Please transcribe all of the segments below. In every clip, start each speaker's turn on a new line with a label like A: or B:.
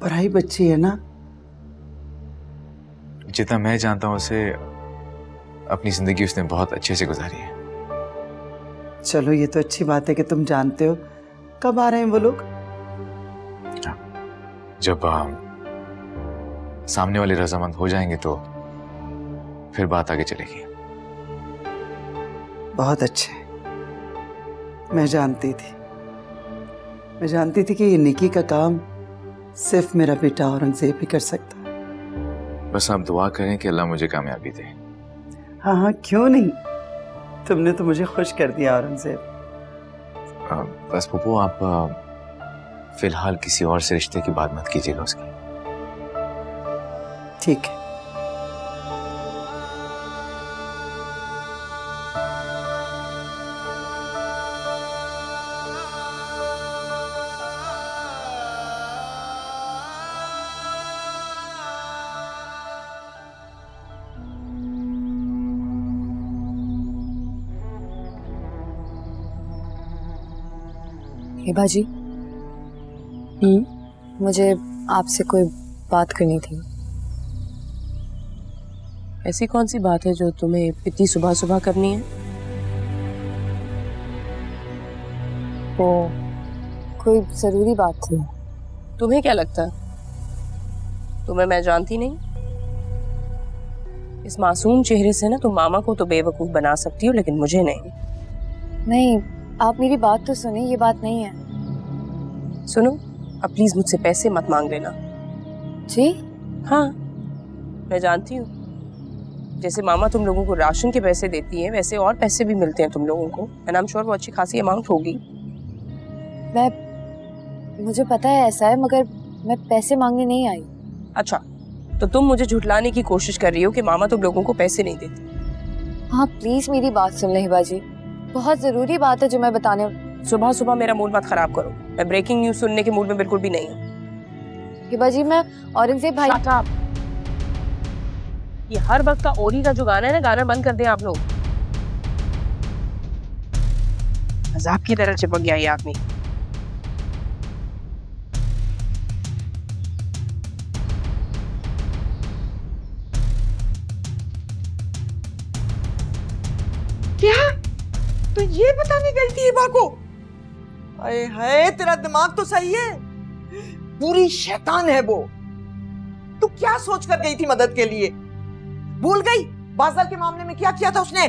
A: पढ़ाई बच्ची है ना।
B: जितना मैं जानता हूँ उसे, अपनी जिंदगी उसने बहुत अच्छे से गुजारी है।
A: चलो ये तो अच्छी बात है कि तुम जानते हो। कब आ रहे हैं वो लोग?
B: जब सामने वाले रजामंद हो जाएंगे तो फिर बात आगे चलेगी।
A: बहुत अच्छे। मैं जानती थी कि ये निकी का काम सिर्फ मेरा बेटा औरंगजेब ही कर सकता है।
B: बस आप दुआ करें कि अल्लाह मुझे कामयाबी दे।
A: हाँ हाँ, क्यों नहीं। तुमने तो मुझे खुश कर दिया औरंगजेब।
B: बस पप्पू, आप फिलहाल किसी और से रिश्ते की बात मत कीजिएगा उसकी।
A: ठीक है।
C: हिबा जी, मुझे आपसे कोई बात करनी थी।
D: ऐसी कौन सी बात है जो तुम्हें इतनी सुबह सुबह करनी है?
C: वो कोई जरूरी बात थी।
D: तुम्हें क्या लगता है तुम्हें मैं जानती नहीं? इस मासूम चेहरे से ना तुम मामा को तो बेवकूफ बना सकती हो, लेकिन मुझे नहीं।
C: नहीं, आप मेरी बात तो सुने, ये बात नहीं है।
D: सुनो, अब प्लीज मुझसे पैसे मत मांग लेना।
C: जी?
D: हाँ, मैं जानती हूँ जैसे मामा तुम लोगों को राशन के पैसे देती हैं वैसे और पैसे भी मिलते हैं तुम लोगों को, एंड आई एम श्योर वो अच्छी खासी अमाउंट होगी।
C: मुझे पता है ऐसा है, मगर मैं पैसे मांगने नहीं आई।
D: अच्छा, तो तुम मुझे झुठलाने की कोशिश कर रही हो कि मामा तुम लोगों को पैसे नहीं देती।
C: हाँ प्लीज मेरी बात सुन ले हिबा जी, बहुत जरूरी बात है जो मैं बताने।
D: सुबह सुबह मेरा मूड मत खराब करो, मैं ब्रेकिंग न्यूज सुनने के मूड में बिल्कुल भी नहीं हूँ।
C: हिबा जी, मैं औरंगजेब भाई।
D: Shut up! ये हर वक्त का ओरी का जो गाना है ना, गाना बंद कर दें आप लोग। मजाक की तरह चिपक गया ये आदमी।
E: क्या? तो ये बताने गई थी हिबा को? अरे है, तेरा दिमाग तो सही है, पूरी शैतान है वो। तू क्या सोच कर गई थी मदद के लिए? भूल गई बादल के मामले में क्या किया था उसने?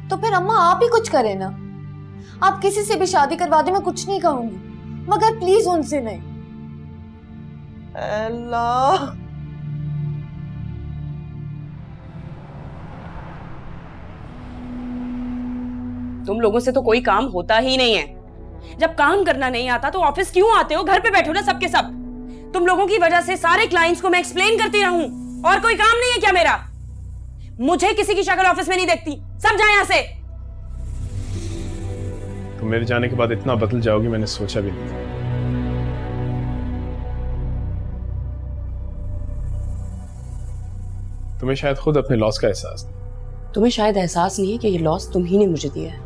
C: तो फिर अम्मा आप ही कुछ करें ना। आप किसी से भी शादी करवा दे, मैं कुछ नहीं कहूंगी, मगर प्लीज उनसे नहीं।
E: अल्लाह,
F: तुम लोगों से तो कोई काम होता ही नहीं है। जब काम करना नहीं आता तो ऑफिस क्यों आते हो? घर पे बैठो ना सबके सब। तुम लोगों की वजह से सारे क्लाइंट्स को मैं एक्सप्लेन करती रहूं, और कोई काम नहीं है क्या मेरा? मुझे किसी की शक्ल ऑफिस में नहीं देखती, सब जाए यहां से।
G: तुम मेरे जाने के बाद इतना बदल जाओगी मैंने सोचा भी नहीं था। तुम्हें शायद खुद अपने लॉस का एहसास नहीं।
F: तुम्हें शायद एहसास नहीं है कि ये लॉस तुम ही ने मुझे दिया है।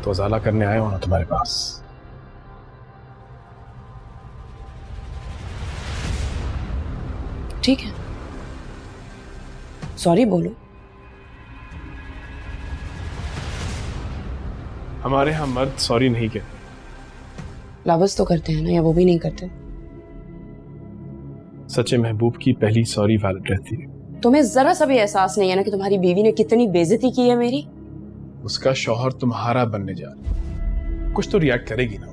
G: तो उजाला करने आए हो ना तुम्हारे पास।
F: ठीक है, सॉरी बोलो।
G: हमारे यहाँ मर्द सॉरी नहीं कहते।
F: लवर्स तो करते हैं ना, या वो भी नहीं करते?
G: सच्चे महबूब की पहली सॉरी वैलिड रहती है।
F: तुम्हें जरा सा भी एहसास नहीं है ना कि तुम्हारी बीवी ने कितनी बेइज्जती की है मेरी?
G: उसका शौहर तुम्हारा बनने जा रहा है, कुछ तो रिएक्ट करेगी ना।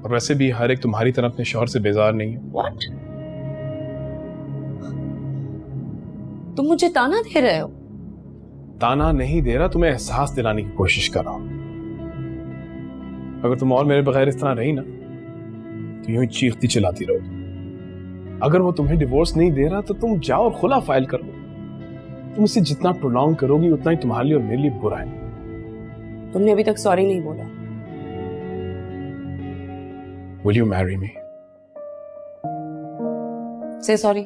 G: और वैसे भी हर एक तुम्हारी तरह अपने शौहर से बेजार नहीं है।
F: What? तुम मुझे ताना दे रहे हो?
G: ताना नहीं दे रहा, तुम्हें एहसास दिलाने की कोशिश कर रहा हूं। अगर तुम और मेरे बगैर इस तरह रही ना तो यूं ही चीखती चिल्लाती रहोगी। अगर वो तुम्हें डिवोर्स नहीं दे रहा तो तुम जाओ और खुला फाइल कर लो। तुम इसे जितना प्रोलॉन्ग करोगी उतना ही तुम्हारे लिए और मेरे लिए बुरा है।
F: तुमने अभी तक सॉरी नहीं बोला।
G: Will you marry me?
F: Say sorry.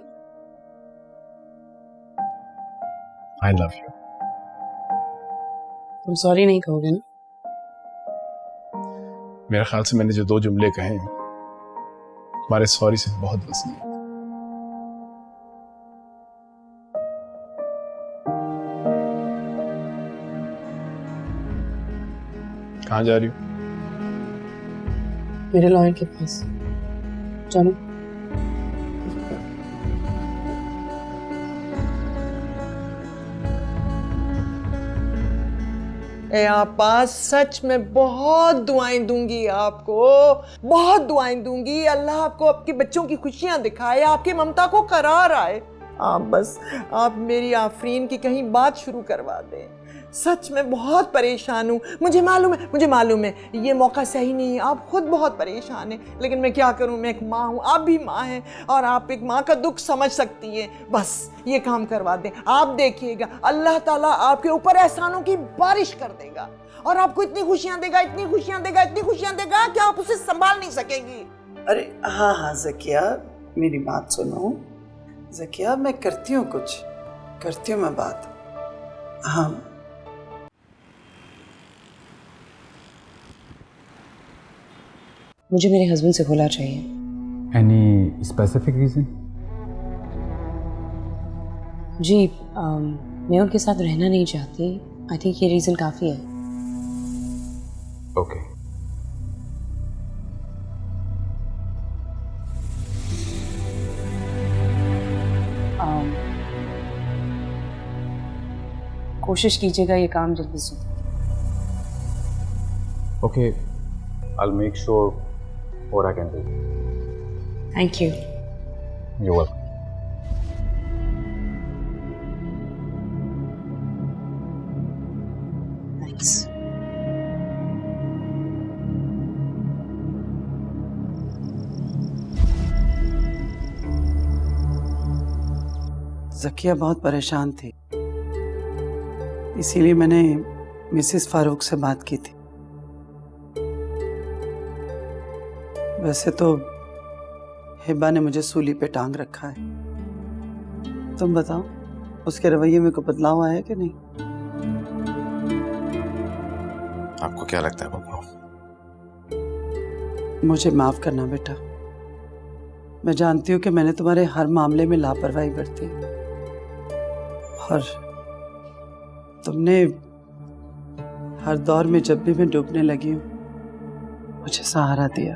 G: I love you.
F: तुम सॉरी नहीं कहोगे ना?
G: मेरे ख्याल से मैंने जो 2 जुमले कहे हैं हमारे सॉरी से बहुत वसी है। कहाँ जा रही हो?
F: मेरे लॉयर के पास। चलो।
E: ए आपा, सच में बहुत दुआएं दूंगी आपको, बहुत दुआएं दूंगी। अल्लाह आपको आपके बच्चों की खुशियां दिखाए, आपकी ममता को करार आए। आप मेरी आफरीन की कहीं बात शुरू करवा दें। सच में बहुत परेशान हूँ, मुझे मालूम है ये मौका सही नहीं है, आप खुद बहुत परेशान हैं, लेकिन मैं क्या करूँ, मैं एक माँ हूँ, आप भी माँ हैं, और आप एक माँ का दुख समझ सकती हैं। बस ये काम करवा दें, आप देखिएगा अल्लाह ताला आपके ऊपर एहसानों की बारिश कर देगा, और आपको इतनी खुशियाँ देगा कि आप उसे संभाल नहीं सकेंगी।
A: अरे हाँ ज़किया, मेरी बात सुनो। ज़किया, मैं करती हूँ मैं बात। हाँ,
F: मुझे मेरे हस्बैंड से खुला चाहिए।
H: Any specific reason?
F: जी, मैं उनके साथ रहना नहीं चाहती। आई थिंक ये रीज़न काफ़ी है।
H: ओके।
F: कोशिश कीजिएगा ये काम जल्दी से।
H: Okay, I'll make sure what I can do.
F: Thank you.
H: You're welcome.
F: Thanks.
A: Zakia बहुत परेशान थी, इसीलिए मैंने मिसेस फारूक से बात की थी। वैसे तो हिब्बा ने मुझे सूली पे टांग रखा है। तुम बताओ, उसके रवैये में कोई बदलाव आया कि नहीं?
B: आपको क्या लगता है पप्पू?
A: मुझे माफ करना बेटा, मैं जानती हूँ कि मैंने तुम्हारे हर मामले में लापरवाही बरती और तुमने हर दौर में जब भी मैं डूबने लगी हूँ मुझे सहारा दिया।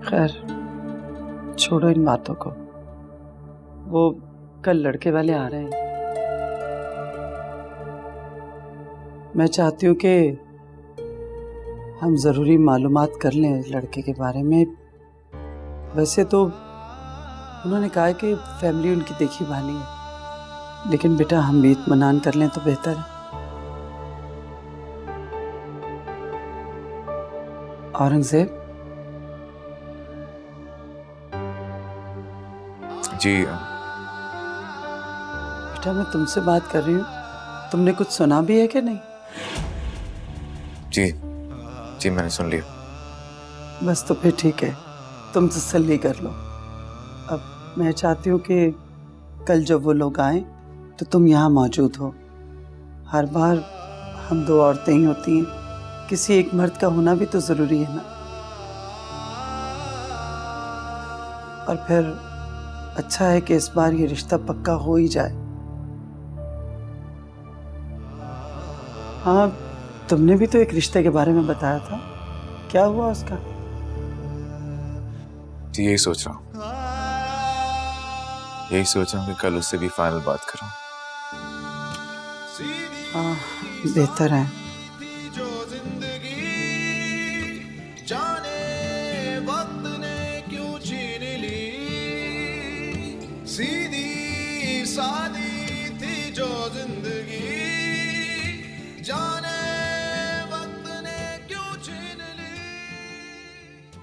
A: खैर छोड़ो इन बातों को, वो कल लड़के वाले आ रहे हैं। मैं चाहती हूँ कि हम ज़रूरी मालूमात कर लें इस लड़के के बारे में। वैसे तो उन्होंने कहा है कि फैमिली उनकी देखी भाली है, लेकिन बेटा हम भी इत्मीनान कर लें तो बेहतर है। औरंगजेब
B: जी
A: बेटा, मैं तुमसे बात कर रही हूँ, तुमने कुछ सुना भी है कि नहीं?
B: जी जी मैंने सुन लिया।
A: बस तो फिर ठीक है, तुम तसल्ली कर लो। अब मैं चाहती हूँ कि कल जब वो लोग आए तो तुम यहाँ मौजूद हो। हर बार हम दो औरतें ही होती हैं, किसी एक मर्द का होना भी तो ज़रूरी है ना। और फिर अच्छा है कि इस बार ये रिश्ता पक्का हो ही जाए। हाँ, तुमने भी तो एक रिश्ते के बारे में बताया था, क्या हुआ उसका?
B: जी यही सोच रहा हूँ कि कल उससे भी फाइनल बात करूं।
A: हाँ बेहतर है।
I: सीधी सादी थी जो जिंदगी, जाने वक्त ने क्यों छीन ली।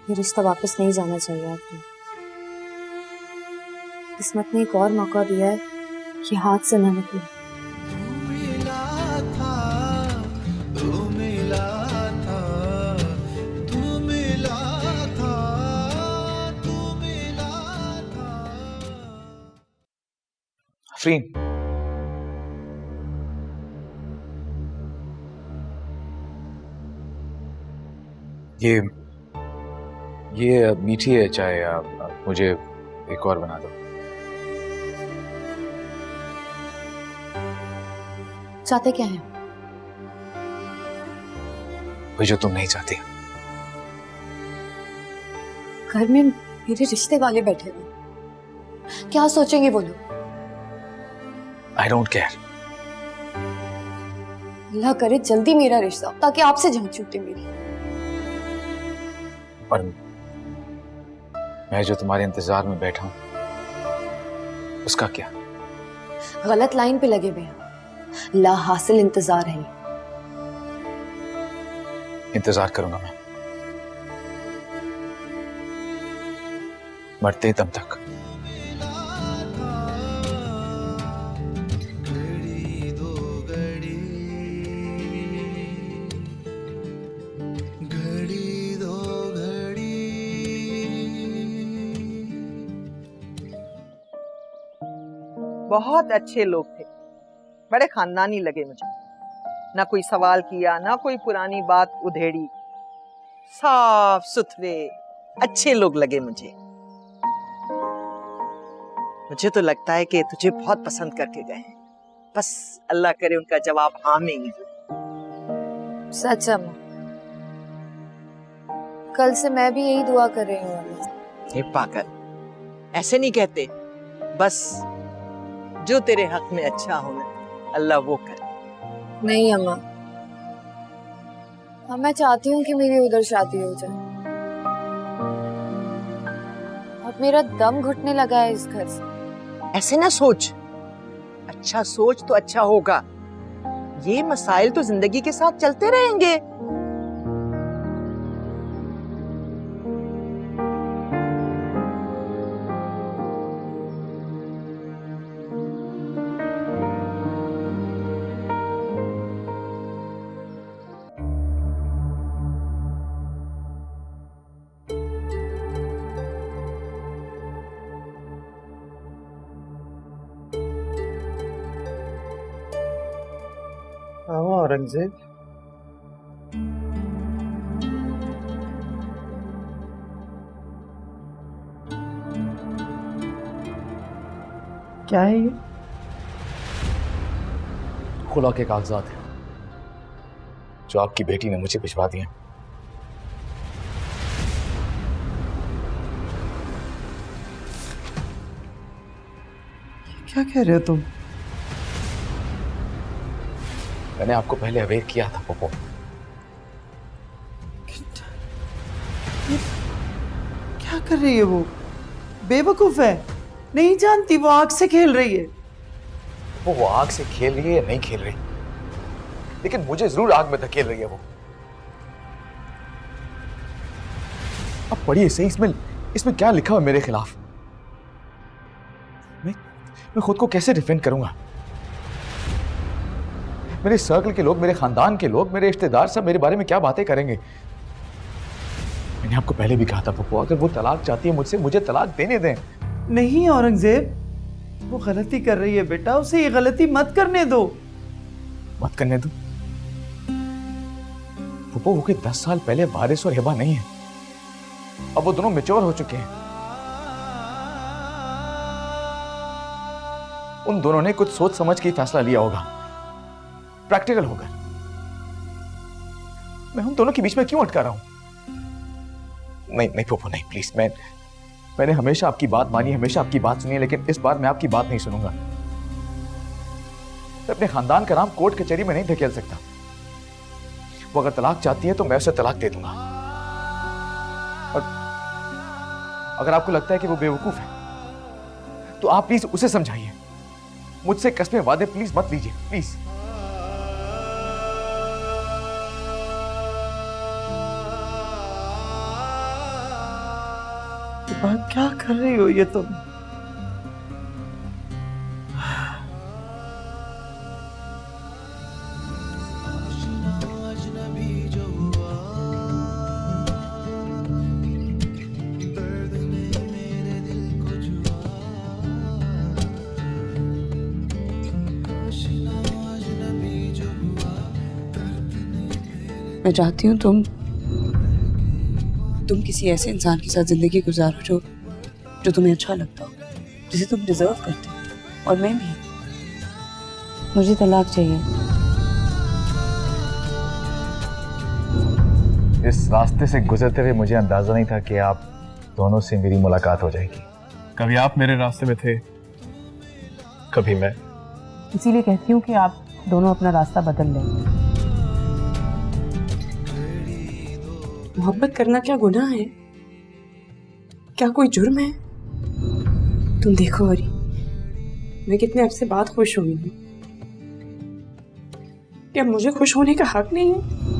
C: ये रिश्ता वापस नहीं जाना चाहिए आपने। किस्मत ने एक और मौका दिया है कि हाथ से न निकले।
B: आफरीन, ये मीठी है चाय, मुझे एक और बना दो।
C: चाहते क्या हैं?
B: वही जो तुम नहीं चाहती।
C: घर में मेरे रिश्ते वाले बैठे हुए, क्या सोचेंगे वो लोग?
B: I don't care.
C: अल्लाह करे जल्दी मेरा रिश्ता हो, ताकि आपसे जान छूटे मेरी।
B: पर मैं जो तुम्हारे इंतजार में बैठा हूं उसका क्या?
C: गलत लाइन पे लगे हुए हैं। ला हासिल इंतजार है।
B: इंतजार करूंगा मैं, मरते दम तक।
I: घड़ी दो घड़ी, घड़ी दो घड़ी।
E: बहुत अच्छे लोग थे, बड़े खानदानी लगे मुझे। ना कोई सवाल किया, ना कोई पुरानी बात उधेड़ी। साफ सुथरे अच्छे लोग लगे मुझे। मुझे तो लगता है कि तुझे बहुत पसंद करके गए हैं। बस अल्लाह करे उनका जवाब आमीन।
C: सच अम्मा, कल से मैं भी यही दुआ कर रही हूँ अम्मा।
E: ये पागल, ऐसे नहीं कहते। बस जो तेरे हक में अच्छा होना अल्लाह वो करे।
C: नहीं अम्मा, मैं चाहती हूँ कि मेरी उधर शादी हो जाए। अब मेरा दम घुटने लगा है इस घर से।
E: ऐसे ना सोच, अच्छा सोच तो अच्छा होगा। ये मसाइल तो जिंदगी के साथ चलते रहेंगे।
A: औरंगजेब, क्या है ये?
B: खुला के कागजात हैं जो आपकी बेटी ने मुझे भिजवा दिए।
A: क्या कह रहे हो तुम?
B: मैंने आपको पहले अवेयर किया था पोपो।
A: क्या कर रही है वो? बेवकूफ है, नहीं जानती वो आग से खेल रही है।
B: वो आग से खेल रही है या नहीं खेल रही, लेकिन मुझे जरूर आग में धकेल रही है वो। अब पढ़िए सही, इसमें क्या लिखा हुआ मेरे खिलाफ। मैं खुद को कैसे डिफेंड करूंगा? मेरे सर्कल के लोग, मेरे खानदान के लोग, मेरे रिश्तेदार सब मेरे बारे में क्या बातें करेंगे। मैंने आपको पहले भी कहा था पप्पू, अगर वो तलाक चाहती है मुझसे, मुझे तलाक देने दें।
A: नहीं औरंगजेब, वो गलती कर रही है बेटा, उसे ये गलती मत करने दो।
B: मत करने दो? पप्पू, वो के 10 साल पहले वारिस और हिबा नहीं है। अब वो दोनों मैच्योर हो चुके हैं। उन दोनों ने कुछ सोच समझ के फैसला लिया होगा, प्रैक्टिकल होगा। मैं उन दोनों के बीच में क्यों अटका रहा हूं? नहीं नहीं पप्पू नहीं, प्लीज। मैंने हमेशा आपकी बात मानी, हमेशा आपकी बात सुनी है, लेकिन इस बार मैं आपकी बात नहीं सुनूंगा। मैं अपने खानदान का नाम कोर्ट कचहरी में नहीं धकेल सकता। वो अगर तलाक चाहती है तो मैं उसे तलाक दे दूंगा। और अगर आपको लगता है कि वो बेवकूफ है तो आप प्लीज उसे समझाइए। मुझसे कस्में वादे प्लीज मत लीजिए, प्लीज।
A: क्या कर रही हो ये तुम?
I: अजनबी जो हुआ, दर्द ने मेरे दिल को छुआ। आशिना अजनबी जो हुआ, दर्द ने
F: मैं चाहती हूँ तुम तुम किसी ऐसे इंसान के साथ जिंदगी गुजारो जो तुम्हें अच्छा लगता हो, जिसे तुम डिजर्व करते हो। और मैं भी, मुझे तलाक चाहिए।
B: इस रास्ते से गुजरते हुए मुझे अंदाजा नहीं था कि आप दोनों से मेरी मुलाकात हो जाएगी।
G: कभी आप मेरे रास्ते में थे, कभी मैं।
F: इसीलिए कहती हूँ कि आप दोनों अपना रास्ता बदल लें। मोहब्बत करना क्या गुनाह है? क्या कोई जुर्म है? तुम देखो हरी, मैं कितने आपसे बात खुश हुई हूँ। क्या मुझे खुश होने का हक नहीं है?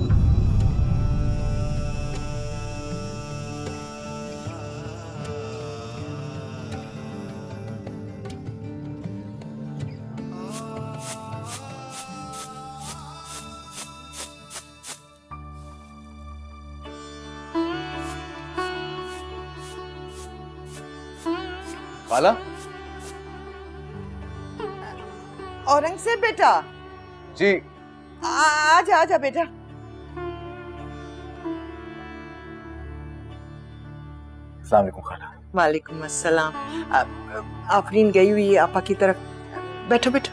B: खाला,
E: औरंगजेब बेटा,
B: जी
E: आजा आजा बेटा।
B: अस्सलाम वालेकुम खाला।
E: वालेकुम अस्सलाम। आफरीन गई हुई है आपा की तरफ। बैठो बैठो।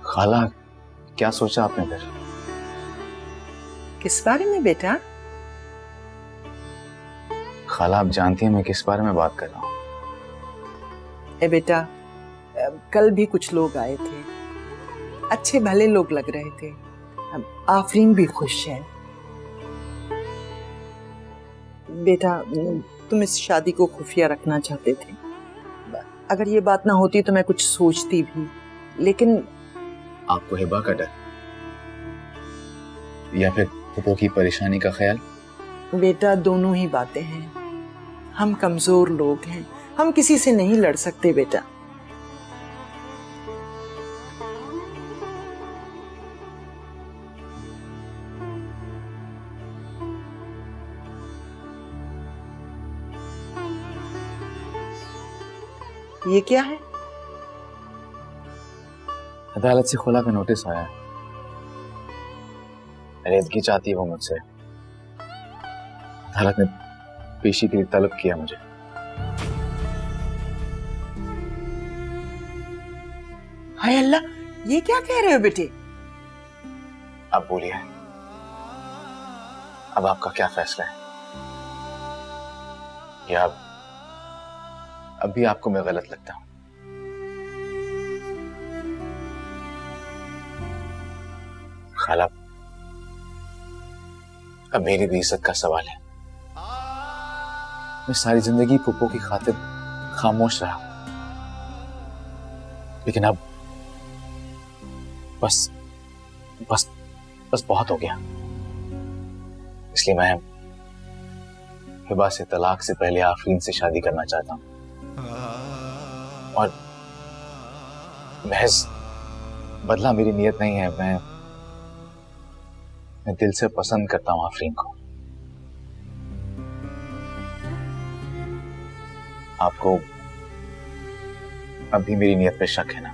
B: खाला, क्या सोचा आपने फिर?
E: किस बारे में बेटा?
B: खाला, आप जानती हैं मैं किस बारे में बात कर रहा हूँ।
E: ए बेटा, कल भी कुछ लोग आए थे, अच्छे भले लोग लग रहे थे। आफरीन भी खुश है। बेटा, तुम इस शादी को खुफिया रखना चाहते थे। अगर ये बात ना होती तो मैं कुछ सोचती भी, लेकिन
B: आपको हिबा का डर या फिर पुप्पो की परेशानी का ख्याल?
E: बेटा, दोनों ही बातें हैं। हम कमजोर लोग हैं, हम किसी से नहीं लड़ सकते बेटा। ये क्या है?
B: अदालत से खुला का नोटिस आया है। रेजगी चाहती है वो मुझसे। अदालत ने पेशी के लिए तलब किया मुझे।
E: हाय अल्लाह, ये क्या कह रहे हो बेटे?
B: अब बोलिए, अब आपका क्या फैसला है? या अब भी आपको मैं गलत लगता हूं? खाला, अब मेरी भी इज्जत का सवाल है। मैं सारी जिंदगी पुप्पो की खातिर खामोश रहा, लेकिन अब बस बस बस बहुत हो गया। इसलिए मैं हिबा से तलाक से पहले आफरीन से शादी करना चाहता हूं, और महज बदला मेरी नीयत नहीं है। मैं दिल से पसंद करता हूं आफरीन को। आपको अब भी मेरी नीयत पे शक है ना?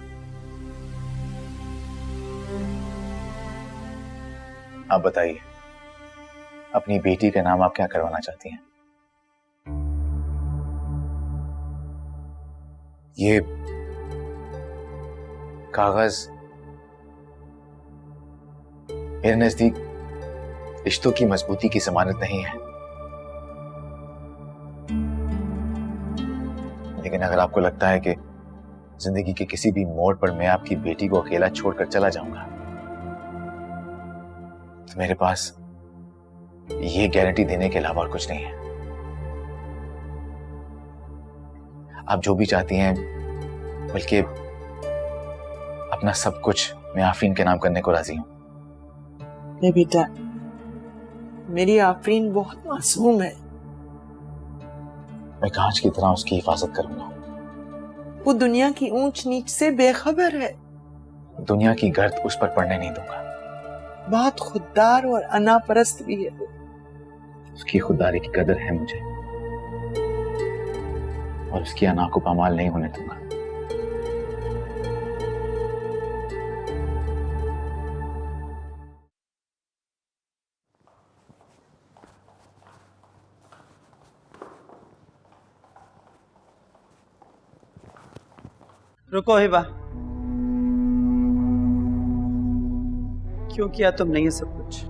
B: आप बताइए, अपनी बेटी का नाम आप क्या करवाना चाहती हैं? ये कागज मेरे नजदीक रिश्तों की मजबूती की जमानत नहीं है, लेकिन अगर आपको लगता है कि जिंदगी के किसी भी मोड़ पर मैं आपकी बेटी को अकेला छोड़कर चला जाऊंगा, तो मेरे पास ये गारंटी देने के अलावा और कुछ नहीं है। आप जो भी चाहती हैं, बल्कि अपना सब कुछ मैं आफरीन के नाम करने को राजी हूं।
E: बेटा, मेरी आफरीन बहुत मासूम है।
B: मैं कांच की तरह उसकी हिफाजत करूंगा।
E: वो दुनिया की ऊंच नीच से बेखबर है।
B: दुनिया की गर्द उस पर पड़ने नहीं दूंगा।
E: बहुत खुददार और अनापरस्त भी है वो।
B: उसकी खुददारी की कदर है मुझे, और उसकी अना को पामाल नहीं होने दूंगा।
A: रुको हिबा, क्यों किया तुमने ये सब कुछ?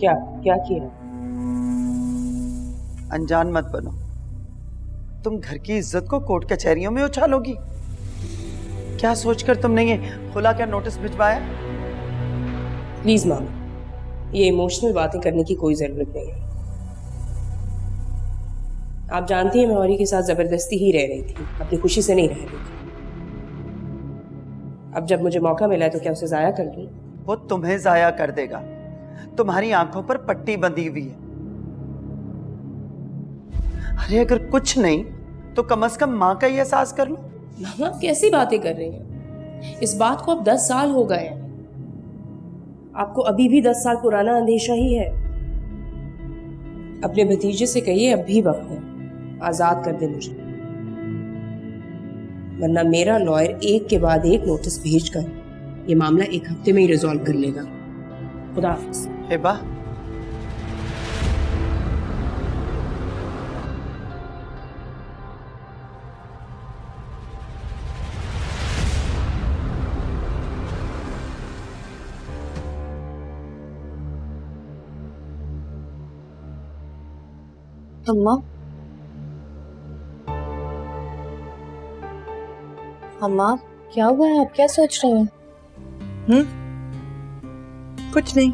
D: क्या क्या किया?
A: अनजान मत बनो। तुम घर की इज्जत को कोर्ट कचहरियों में उछालोगी? क्या सोचकर तुमने ये खुला क्या नोटिस भिजवाया?
D: प्लीज मामा, ये इमोशनल बातें करने की कोई जरूरत नहीं है। आप जानती हैं मैं औरी के साथ जबरदस्ती ही रह रही थी, अपनी खुशी से नहीं रह रही थी। अब जब मुझे मौका मिला है तो क्या उसे जाया कर दूं?
A: वो तुम्हें जाया कर देगा। तुम्हारी आंखों पर पट्टी बंधी हुई है। अरे अगर कुछ नहीं तो कम से कम माँ का ही एहसास कर लो।
D: मामा कैसी बातें कर रही हैं? इस बात को अब 10 साल हो गए हैं। आपको अभी भी 10 साल पुराना अंदेशा ही है। अपने भतीजे से कहिए अब भी वक्त है, आजाद कर दे मुझे, वरना मेरा लॉयर एक के बाद एक नोटिस भेजकर ये मामला 1 हफ्ते में ही रिजॉल्व कर लेगा। खुदा हाफिज।
A: हिबा,
C: अम्मा, अम्मा क्या हुआ है? आप क्या सोच रहे हैं?
E: कुछ नहीं।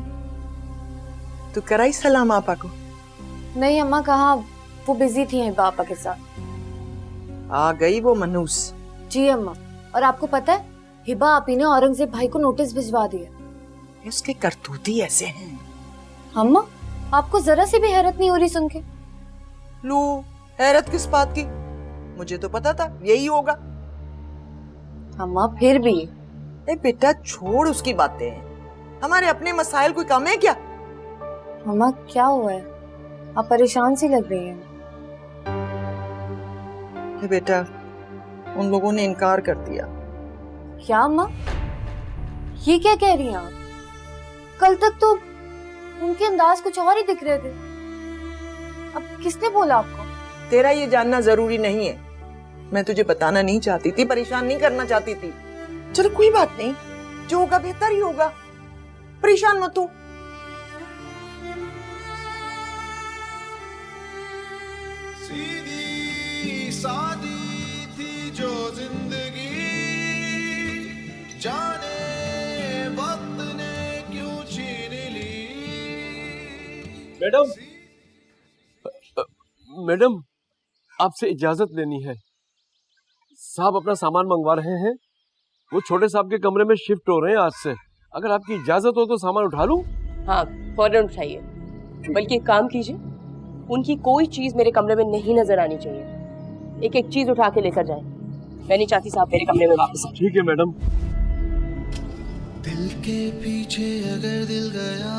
E: तू कराई सलाम आपा को?
C: नहीं अम्मा, कहाँ, वो बिजी थी हिबा आपा के साथ।
E: आ गई वो मनूस।
C: जी अम्मा, और आपको पता है हिबा आपी ने औरंगजेब भाई को नोटिस भिजवा दिया।
E: इसके करतूती ऐसे हैं।
C: अम्मा, आपको जरा सी भी हैरत नहीं हो रही सुन के?
E: लो, हैरत किस बात की? मुझे तो पता था यही होगा।
C: अम्मा फिर भी।
E: ए बेटा छोड़ उसकी बातें, हमारे अपने मसाइल कोई कम है क्या?
C: अम्मा क्या हुआ है? आप परेशान सी लग रही हैं।
E: ए बेटा, उन लोगों ने इनकार कर दिया।
C: क्या अम्मा, ये क्या कह रही हैं आप? कल तक तो उनके अंदाज कुछ और ही दिख रहे थे। अब किसने बोला आपको?
E: तेरा ये जानना जरूरी नहीं है। मैं तुझे बताना नहीं चाहती थी, परेशान नहीं करना चाहती थी। चलो कोई बात नहीं, जो होगा बेहतर ही होगा, परेशान मत हो।
I: सीधी सादी थी जो जिंदगी, जाने वक्त ने क्यों छीन ली।
J: मैडम, आपसे इजाजत लेनी है। साहब अपना सामान मंगवा रहे हैं, वो छोटे साहब के कमरे में शिफ्ट हो रहे हैं आज से। अगर आपकी इजाजत हो तो सामान उठा लूं?
D: हाँ, फौरन उठाइए। बल्कि एक काम कीजिए, उनकी कोई चीज मेरे कमरे में नहीं नजर आनी चाहिए। एक एक चीज उठा के लेकर जाएं। मैं नहीं चाहती साहब मेरे कमरे में वापस आए।
J: ठीक है मैडम।
I: दिल के पीछे अगर दिल गया,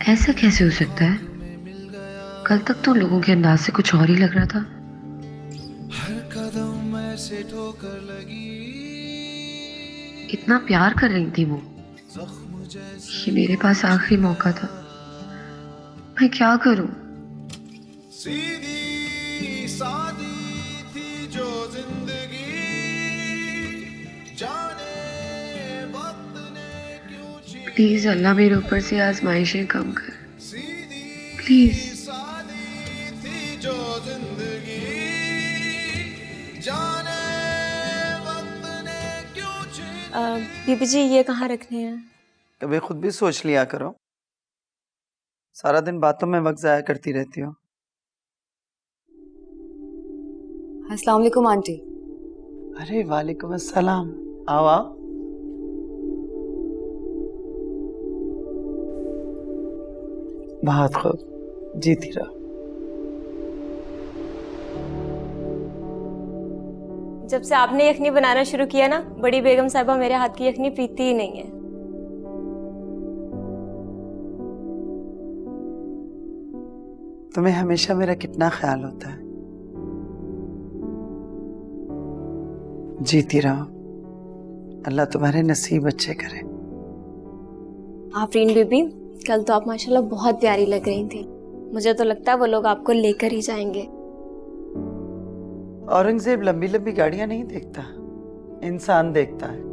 K: ऐसा कैसे हो सकता है? कल तक तो लोगों के अंदाज से कुछ और ही लग रहा था।
I: हर कदम ऐसे ठोकर लगी,
K: इतना प्यार कर रही थी वो।
I: जख्म जैसे
K: ये मेरे पास आखिरी मौका था, मैं क्या करूं?
I: सीधी सादी थी जो जिंदगी, जाने वक्त ने क्यों छीन।
K: प्लीज अल्लाह मेरे ऊपर से आजमाइशें कम कर,
I: सीधी
K: प्लीज।
I: सादी थी जो जिंदगी, जाने वक्त ने क्यों छीन।
C: बीबी जी ये कहाँ रखने हैं?
A: कभी खुद भी सोच लिया करो, सारा दिन बातों में वक्त जाया करती रहती हो।
C: अस्सलाम वालेकुम आंटी।
A: अरे वालेकुम अस्सलाम, आओ आओ। बहुत खूब, जीती रहो।
C: जब से आपने यखनी बनाना शुरू किया ना, बड़ी बेगम साहिबा मेरे हाथ की यखनी पीती ही नहीं है।
A: तुम्हें हमेशा मेरा कितना ख्याल होता है। जीती रहो, अल्लाह तुम्हारे नसीब अच्छे करे।
C: आफरीन बीबी, कल तो आप माशाल्लाह बहुत प्यारी लग रही थी। मुझे तो लगता है वो लोग आपको लेकर ही जाएंगे।
A: औरंगजेब लंबी लंबी गाड़ियां नहीं देखता, इंसान देखता है।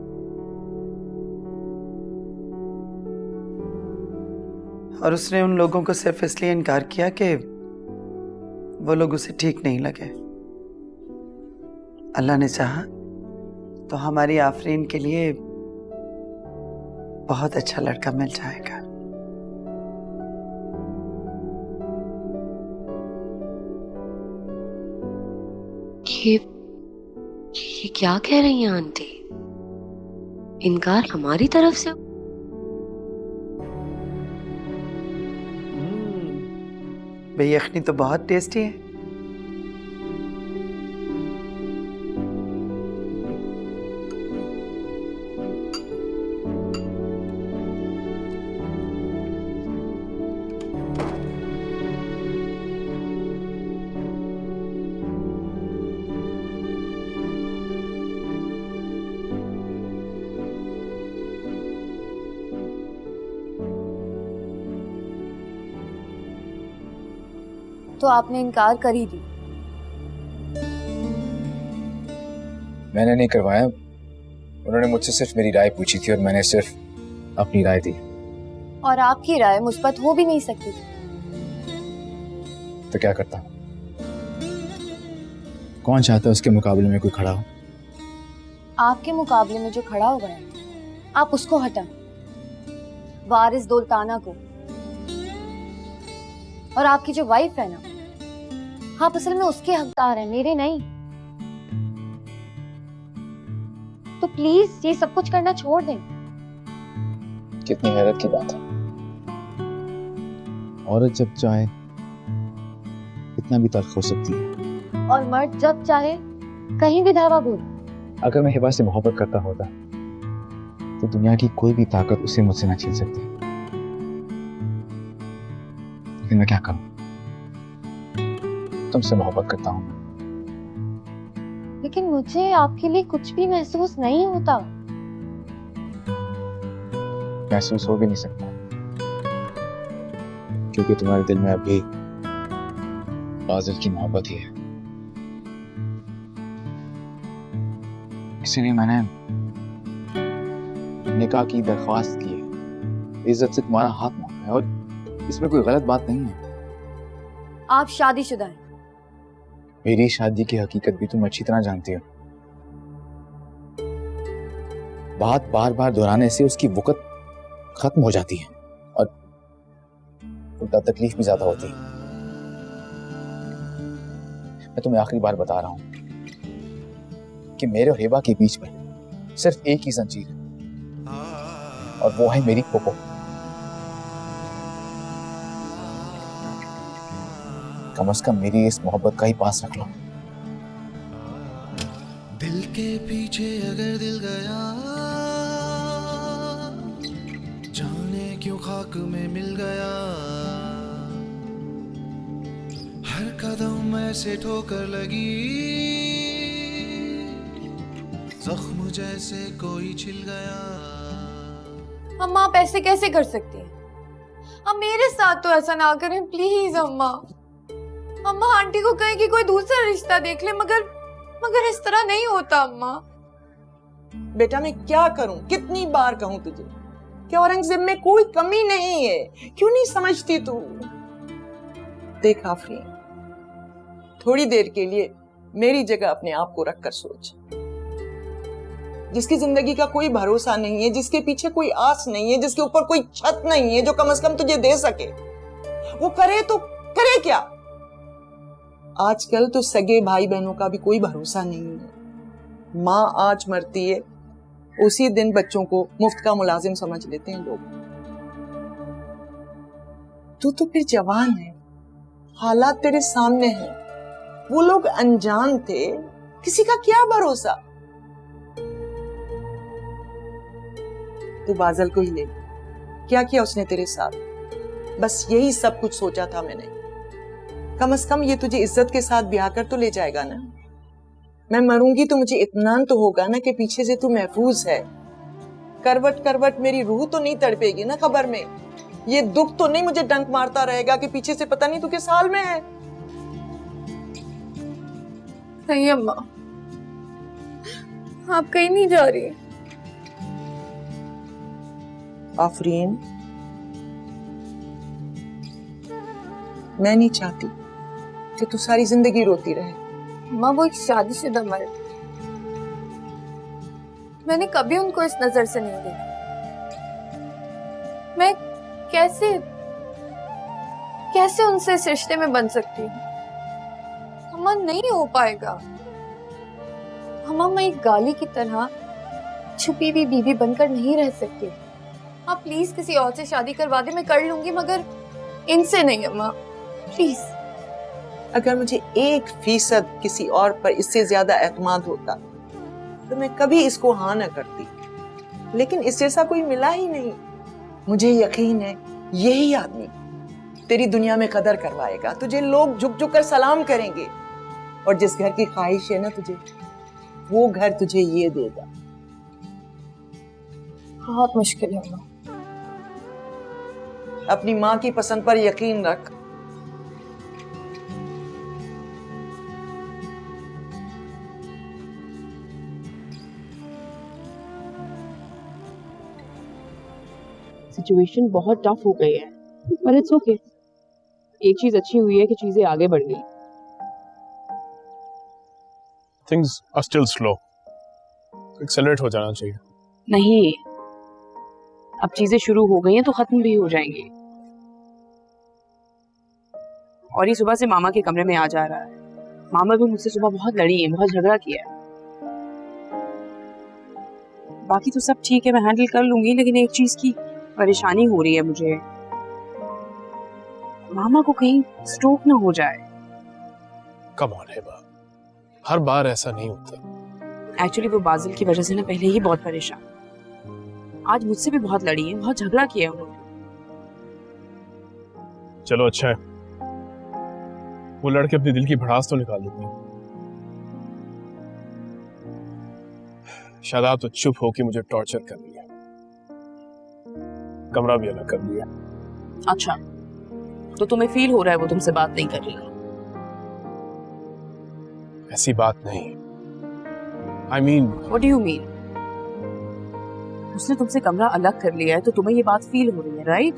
A: और उसने उन लोगों को सिर्फ इसलिए इनकार किया कि वो लोग उसे ठीक नहीं लगे। अल्लाह ने चाहा तो हमारी आफरीन के लिए बहुत अच्छा लड़का मिल जाएगा।
K: ये क्या कह रही हैं आंटी? इनकार हमारी तरफ से?
A: बेयखनी तो बहुत टेस्टी है।
C: तो आपने इनकार कर ही दी।
B: मैंने नहीं करवाया, उन्होंने मुझसे सिर्फ मेरी राय पूछी थी और मैंने सिर्फ अपनी राय दी।
C: और आपकी राय मुस्बत हो भी नहीं सकती थी।
B: तो क्या करता? कौन चाहता है उसके मुकाबले में कोई खड़ा हो?
C: आपके मुकाबले में जो खड़ा हो गया आप उसको हटा, वारिस दौलताना को। और आपकी जो वाइफ है ना, आप असल में उसके हकदार हैं, मेरे नहीं। तो प्लीज ये सब कुछ करना छोड़ दें।
B: कितनी हैरत की बात है, औरत जब चाहे कितना भी तल्ख हो सकती है,
C: और मर्द जब चाहे कहीं भी धावा बोल।
B: अगर मैं हिबा से मोहब्बत करता होता तो दुनिया की कोई भी ताकत उसे मुझसे ना छीन सकती। लेकिन मैं क्या करूं, तुमसे मोहब्बत करता हूं।
C: लेकिन मुझे आपके लिए कुछ भी महसूस नहीं होता।
B: महसूस हो भी नहीं सकता, क्योंकि तुम्हारे दिल में अभी फाजिल की मोहब्बत ही है। इसीलिए मैंने निकाह की दरख्वास्त की है, इज्जत से तुम्हारा हाथ मांगा है, और इसमें कोई गलत बात नहीं है।
C: आप शादीशुदा हैं।
B: मेरी शादी की हकीकत भी तुम अच्छी तरह जानती हो। बात बार बार दोहराने से उसकी वक़्त खत्म हो जाती है और उल्टा तकलीफ भी ज्यादा होती है। मैं तुम्हें आखिरी बार बता रहा हूं कि मेरे और हिबा के बीच में सिर्फ एक ही जंजीर है, और वो है मेरी पोपो। कम से कम मेरी इस मोहब्बत का ही पास रख लो।
I: दिल के पीछे अगर दिल गया, जाने क्यों खाक में मिल गया। हर कदम ऐसे ठोकर लगी, जख्म जैसे कोई छिल गया।
C: अम्मा आप ऐसे कैसे कर सकती हैं? अब मेरे साथ तो ऐसा ना करें प्लीज अम्मा। अम्मा आंटी को कहें कि कोई दूसरा रिश्ता देख ले, मगर इस तरह नहीं होता अम्मा।
E: बेटा मैं क्या करूं, कितनी बार कहूं तुझे कि औरंगजेब में कोई कमी नहीं है, क्यों नहीं समझती तू? देख आफरीन, थोड़ी देर के लिए मेरी जगह अपने आप को रखकर सोच। जिसकी जिंदगी का कोई भरोसा नहीं है, जिसके पीछे कोई आस नहीं है, जिसके ऊपर कोई छत नहीं है जो कम से कम तुझे दे सके, वो करे तो करे क्या? आजकल तो सगे भाई बहनों का भी कोई भरोसा नहीं है। माँ आज मरती है, उसी दिन बच्चों को मुफ्त का मुलाजिम समझ लेते हैं लोग। तू तो फिर जवान है, हालात तेरे सामने हैं। वो लोग अनजान थे, किसी का क्या भरोसा। तू बादल को ही ले, क्या किया उसने तेरे साथ? बस यही सब कुछ सोचा था मैंने। कम से कम ये तुझे इज्जत के साथ ब्याह कर तो ले जाएगा ना। मैं मरूंगी तो मुझे इत्मीनान तो होगा ना कि पीछे से तू महफूज है। करवट करवट मेरी रूह तो नहीं तड़पेगी ना कब्र में। ये दुख तो नहीं मुझे डंक मारता रहेगा कि पीछे से पता नहीं तू किस हाल में है।
C: नहीं अम्मा, आप कहीं नहीं जा रही।
E: आफरीन, मैं नहीं चाहती कि तू सारी जिंदगी रोती रहे।
C: अम्मा वो एक शादीशुदा मर्द, मैंने कभी उनको इस नजर से नहीं देखा। मैं कैसे कैसे उनसे इस रिश्ते में बन सकती हूँ? अम्मा नहीं हो पाएगा। अम्मा मैं एक गाली की तरह छुपी हुई बीवी बनकर नहीं रह सकती। आप प्लीज किसी और से शादी करवा दे, मैं कर लूंगी, मगर इनसे नहीं अम्मा, प्लीज।
E: अगर मुझे 1% किसी और पर इससे ज्यादा एतमाद होता तो मैं कभी इसको हाँ न करती, लेकिन इस जैसा कोई मिला ही नहीं। मुझे यकीन है यही आदमी तेरी दुनिया में कदर करवाएगा, तुझे लोग झुक झुक कर सलाम करेंगे, और जिस घर की ख्वाहिश है ना तुझे, वो घर तुझे ये देगा।
C: बहुत मुश्किल है अम्मा।
E: अपनी माँ की पसंद पर यकीन रख।
D: सिचुएशन बहुत टफ हो गई है, पर इट्स ओके। एक चीज अच्छी हुई है कि चीजें आगे बढ़ गई।
G: Things are still slow, accelerate हो जाना चाहिए।
F: नहीं, अब चीजें शुरू हो गई हैं तो खत्म भी हो जाएंगी। और ये सुबह से मामा के कमरे में आ जा रहा है। मामा भी मुझसे सुबह बहुत लड़ी है, बहुत झगड़ा किया है। बाकी तो सब ठीक है, मैं हैंडल कर लूंगी, लेकिन एक चीज की परेशानी हो रही है मुझे। मामा को कहीं स्ट्रोक ना हो जाए।
G: कम ऑन हेबा, हर बार ऐसा नहीं होता।
F: एक्चुअली वो बाजिल की वजह से ना पहले ही बहुत परेशान, आज मुझसे भी बहुत लड़ी है, बहुत झगड़ा किया है उन्होंने।
G: चलो अच्छा है, वो लड़के अपने दिल की भड़ास तो निकाल देती। शादाब तो चुप होके मुझे टॉर्चर कर लिया, कमरा भी अलग कर लिया।
F: अच्छा, तो तुम्हें फील हो रहा है वो तुमसे बात नहीं कर रही?
G: ऐसी बात नहीं। I mean,
F: What do you mean? उसने तुमसे कमरा अलग कर लिया है तो तुम्हें ये बात फील हो रही है, राइट?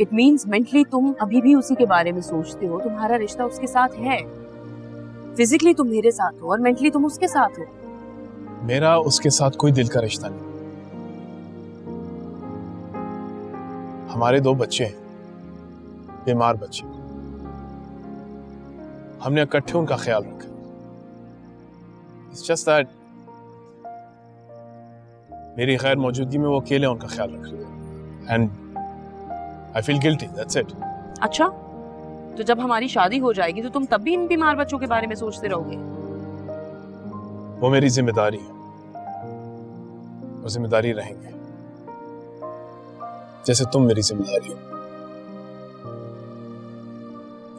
F: It means mentally तुम अभी भी उसी के बारे में सोचते हो, तुम्हारा रिश्ता उसके साथ है। फिजिकली तुम मेरे साथ हो और मेंटली तुम उसके साथ हो।
G: मेरा उसके साथ कोई दिल का रिश्ता नहीं। हमारे 2 बच्चे हैं, बीमार बच्चे, हमने इकट्ठे उनका ख्याल रखा। It's just that मेरी गैर मौजूदगी में वो अकेले उनका ख्याल रख रहे हैं and I feel guilty, that's it.
F: अच्छा, तो जब हमारी शादी हो जाएगी तो तुम तब भी इन बीमार बच्चों के बारे में सोचते रहोगे?
G: वो मेरी जिम्मेदारी है और जिम्मेदारी रहेंगे, जैसे तुम मेरी जिम्मेदारी हो।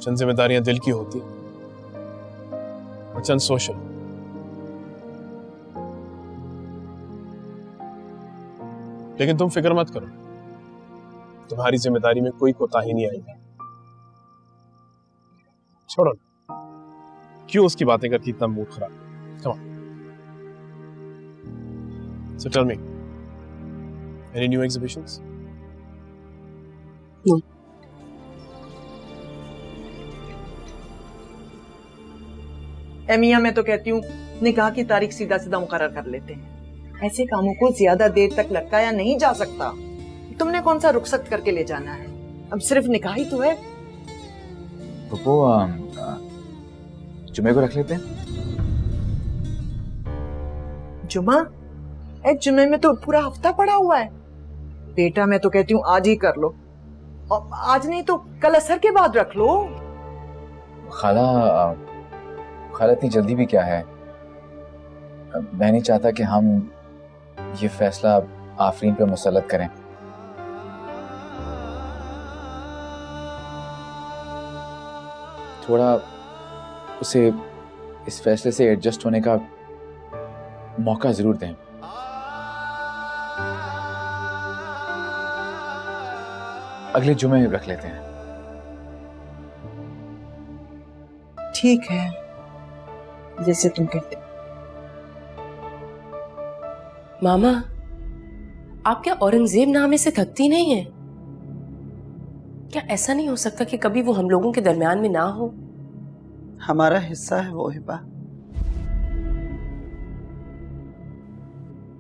G: चंद जिम्मेदारियां दिल की होती और चंद सोशल। लेकिन तुम फिक्र मत करो, तुम्हारी जिम्मेदारी में कोई कोताही नहीं आएगी। छोड़ो ना, क्यों उसकी बातें करके इतना मूड खराब? Come on. So tell me, any new exhibitions?
F: No.
E: मियां, मैं तो कहती हूँ निकाह की तारीख सीधा सीधा मुकर्रर कर लेते हैं। ऐसे कामों को ज्यादा देर तक लटकाया नहीं जा सकता। तुमने कौन सा रुखसत करके ले जाना है? अब सिर्फ निकाह ही तो है।
B: वो जुमे को रख लेते हैं।
E: जुमा? जुमे में तो पूरा हफ्ता पड़ा हुआ है। बेटा मैं तो कहती हूँ आज ही कर लो, और आज नहीं तो कल असर के बाद रख लो।
B: खाला इतनी जल्दी भी क्या है? मैं नहीं चाहता कि हम ये फैसला आफरीन पे मुसल्लत करें। थोड़ा उसे इस फैसले से एडजस्ट होने का मौका जरूर दें। अगले जुमे रख लेते हैं।
E: ठीक है, जैसे तुम कहते।
D: मामा, आप क्या औरंगजेब नामे से थकती नहीं है? क्या ऐसा नहीं हो सकता कि कभी वो हम लोगों के दरमियान में ना हो?
A: हमारा हिस्सा है वो हिबा,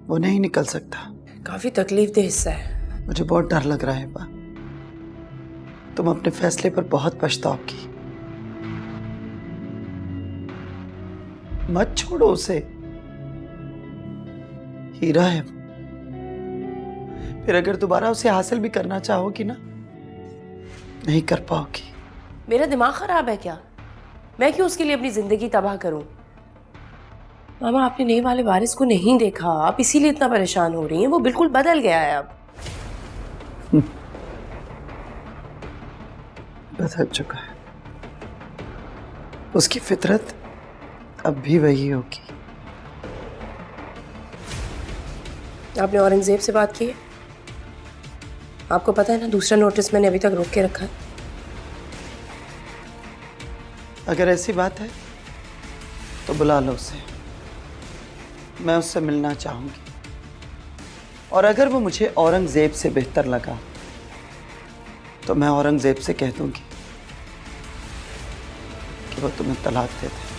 A: वो नहीं निकल सकता।
D: काफी तकलीफदेह हिस्सा है।
A: मुझे बहुत डर लग रहा है हिबा, तुम अपने फैसले पर बहुत पछताओगी। मत छोड़ो उसे, हीरा है वो। फिर अगर दोबारा उसे हासिल भी करना चाहोगी ना, नहीं कर पाओगी।
D: मेरा दिमाग खराब है क्या? मैं क्यों उसके लिए अपनी जिंदगी तबाह करूं? मामा, आपने नए वाले वारिस को नहीं देखा, आप इसीलिए इतना परेशान हो रही हैं। वो बिल्कुल बदल गया है अब।
A: बदल चुका है, उसकी फितरत अब भी वही होगी।
D: आपने औरंगजेब से बात की है? आपको पता है ना, दूसरा नोटिस मैंने अभी तक रोक के रखा है।
A: अगर ऐसी बात है तो बुला लो उसे, मैं उससे मिलना चाहूंगी। और अगर वो मुझे औरंगजेब से बेहतर लगा तो मैं औरंगजेब से कह दूंगी कि वो तुम्हें तलाक दे दे।